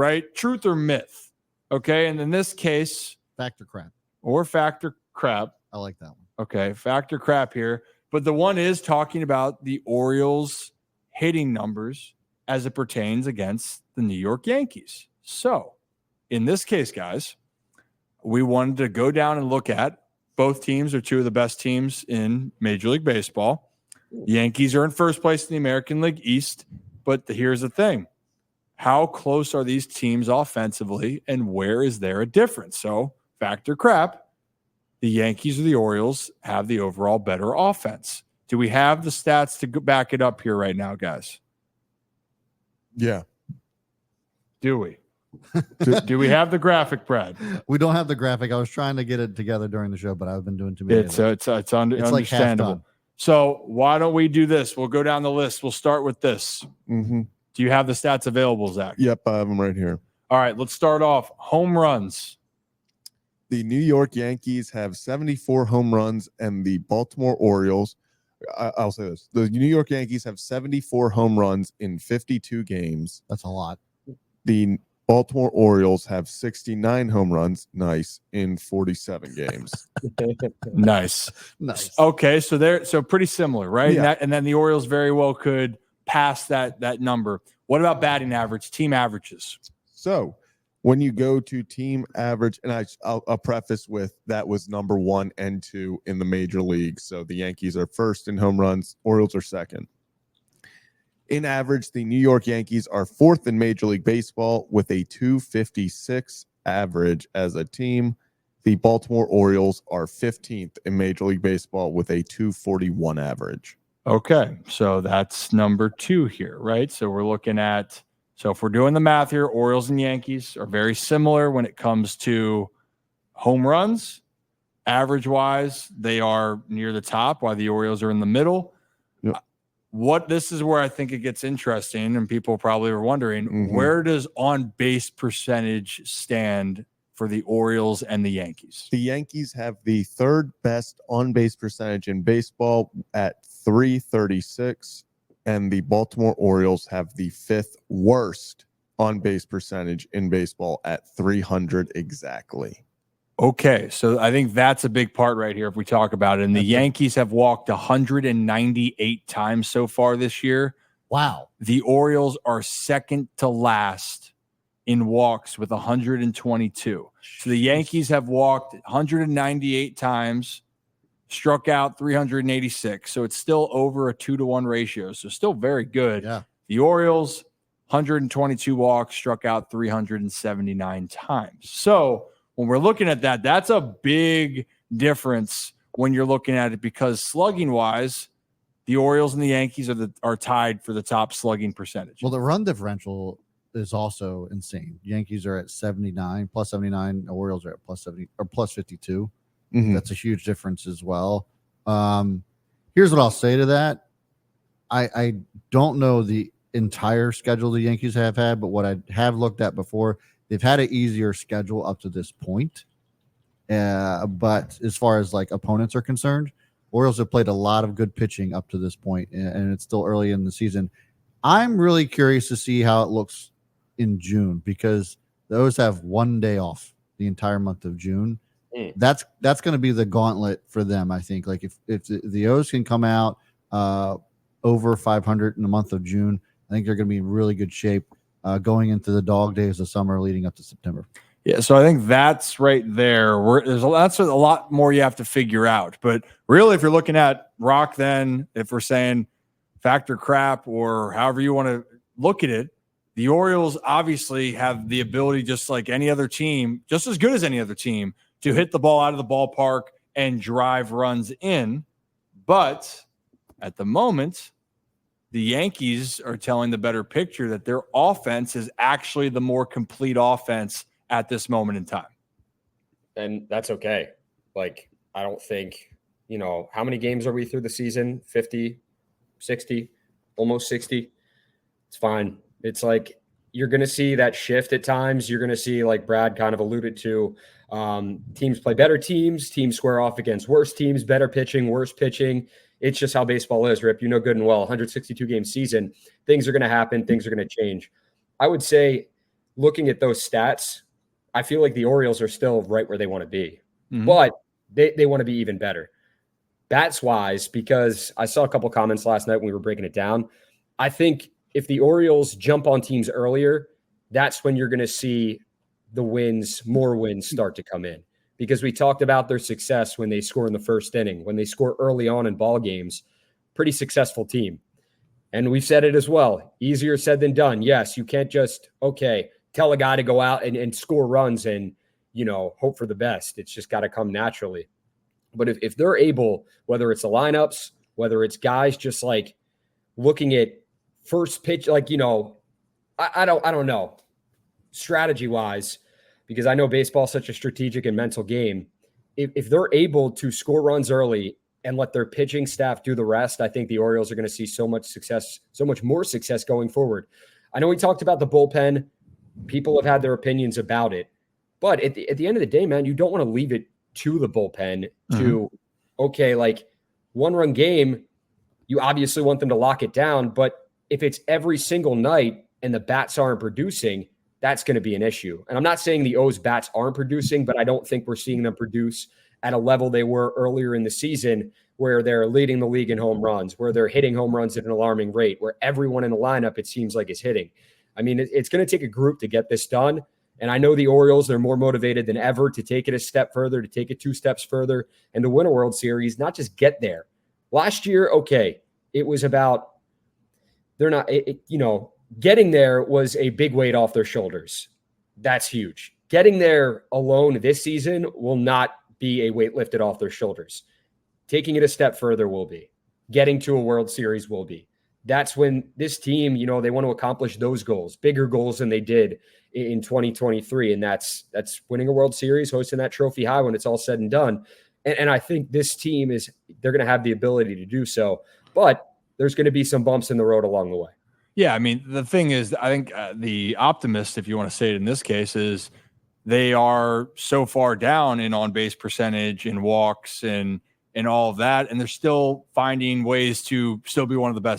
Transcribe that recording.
right? Truth or myth. Okay. And in this case, factor crap. Or factor crap. I like that one. Okay. Factor crap here. But the one is talking about the Orioles hitting numbers as it pertains against the New York Yankees. So in this case, guys, we wanted to go down and look at both teams are two of the best teams in Major League Baseball. The Yankees are in first place in the American League East. But here's the thing. How close are these teams offensively, and where is there a difference? So factor crap. The Yankees or the Orioles have the overall better offense. Do we have the stats to back it up here right now, guys? Yeah. Do we? do we have the graphic, Brad? We don't have the graphic. I was trying to get it together during the show, but I've been doing too many. It's understandable. Like so why don't we do this? We'll go down the list. We'll start with this. Mm-hmm. Do you have the stats available, Zach? Yep, I have them right here. All right, let's start off. Home runs. The New York Yankees have 74 home runs, and the Baltimore Orioles, I'll say this, the New York Yankees have 74 home runs in 52 games. That's a lot. The Baltimore Orioles have 69 home runs, in 47 games. Nice. Okay, so pretty similar, right? Yeah. And then the Orioles very well could pass that number. What about batting average, team averages? So when you go to team average, and I'll preface with that was number 1 and 2 in the major league. So the Yankees are first in home runs, Orioles are second. In average, the New York Yankees are fourth in Major League Baseball with a 256 average as a team. The Baltimore Orioles are 15th in Major League Baseball with a 241 average. Okay, so that's number 2 here, right? So we're looking at, so if we're doing the math here, Orioles and Yankees are very similar when it comes to home runs. Average-wise, they are near the top, while the Orioles are in the middle. Yep. This is where I think it gets interesting, and people probably are wondering, where does on-base percentage stand for the Orioles and the Yankees? The Yankees have the third best on-base percentage in baseball at 336, and the Baltimore Orioles have the fifth worst on-base percentage in baseball at 300 exactly. Okay, so I think that's a big part right here if we talk about it. And the Yankees have walked 198 times so far this year. Wow. The Orioles are second to last in walks with 122. So the Yankees have walked 198 times, struck out 386. So it's still over a 2-to-1 ratio. So still very good. Yeah. The Orioles, 122 walks, struck out 379 times. So when we're looking at that, that's a big difference when you're looking at it, because slugging wise, the Orioles and the Yankees are tied for the top slugging percentage. Well, the run differential is also insane. Yankees are at 79, plus 79. The Orioles are at plus 70 or plus 52. Mm-hmm. That's a huge difference as well. Here's what I'll say to that. I don't know the entire schedule the Yankees have had, but what I have looked at before, they've had an easier schedule up to this point. But as far as like opponents are concerned, Orioles have played a lot of good pitching up to this point, and it's still early in the season. I'm really curious to see how it looks in June, because those have 1 day off the entire month of June. That's going to be the gauntlet for them, I think. Like if the O's can come out over 500 in the month of June, I think they're going to be in really good shape going into the dog days of summer leading up to September. Yeah, so I think that's right there. That's a lot more you have to figure out. But really, if you're looking at Rock, then if we're saying factor crap or however you want to look at it, the Orioles obviously have the ability, just like any other team, just as good as any other team, to hit the ball out of the ballpark and drive runs in. But at the moment, the Yankees are telling the better picture that their offense is actually the more complete offense at this moment in time. And that's okay. Like, I don't think, how many games are we through the season? 50, 60, almost 60. It's fine. It's like, you're going to see that shift at times. You're going to see, like Brad kind of alluded to, teams play better teams square off against worse teams, better pitching, worse pitching. It's just how baseball is, Rip. Good and well, 162 game season. Things are going to happen. Things are going to change. I would say, looking at those stats, I feel like the Orioles are still right where they want to be, Mhm. but they want to be even better. Bats wise, because I saw a couple comments last night when we were breaking it down. I think if the Orioles jump on teams earlier, that's when you're going to see more wins start to come in, because we talked about their success when they score in the first inning, when they score early on in ball games. Pretty successful team. And we've said it as well. Easier said than done. Yes, you can't just, tell a guy to go out and score runs and, hope for the best. It's just got to come naturally. But if they're able, whether it's the lineups, whether it's guys just like looking at first pitch, I don't know, strategy wise, because I know baseball is such a strategic and mental game. If they're able to score runs early and let their pitching staff do the rest, I think the Orioles are going to see so much more success going forward. I know we talked about the bullpen. People have had their opinions about it. But at the end of the day, man, you don't want to leave it to the bullpen to, one-run game, you obviously want them to lock it down. But if it's every single night and the bats aren't producing, that's going to be an issue. And I'm not saying the O's bats aren't producing, but I don't think we're seeing them produce at a level they were earlier in the season, where they're leading the league in home runs, where they're hitting home runs at an alarming rate, where everyone in the lineup, it seems like, is hitting. I mean, it's going to take a group to get this done. And I know the Orioles, they're more motivated than ever to take it a step further, to take it 2 steps further, and to win a World Series, not just get there. Last year, it was about getting there was a big weight off their shoulders. That's huge. Getting there alone this season will not be a weight lifted off their shoulders. Taking it a step further will be. Getting to a World Series will be. That's when this team, they want to accomplish those goals, bigger goals than they did in 2023. And that's winning a World Series, hosting that trophy high when it's all said and done. And I think this team they're going to have the ability to do so, but there's going to be some bumps in the road along the way. Yeah. I mean, the thing is, I think the optimist, if you want to say it in this case, is they are so far down in on-base percentage and walks and all of that, and they're still finding ways to still be one of the best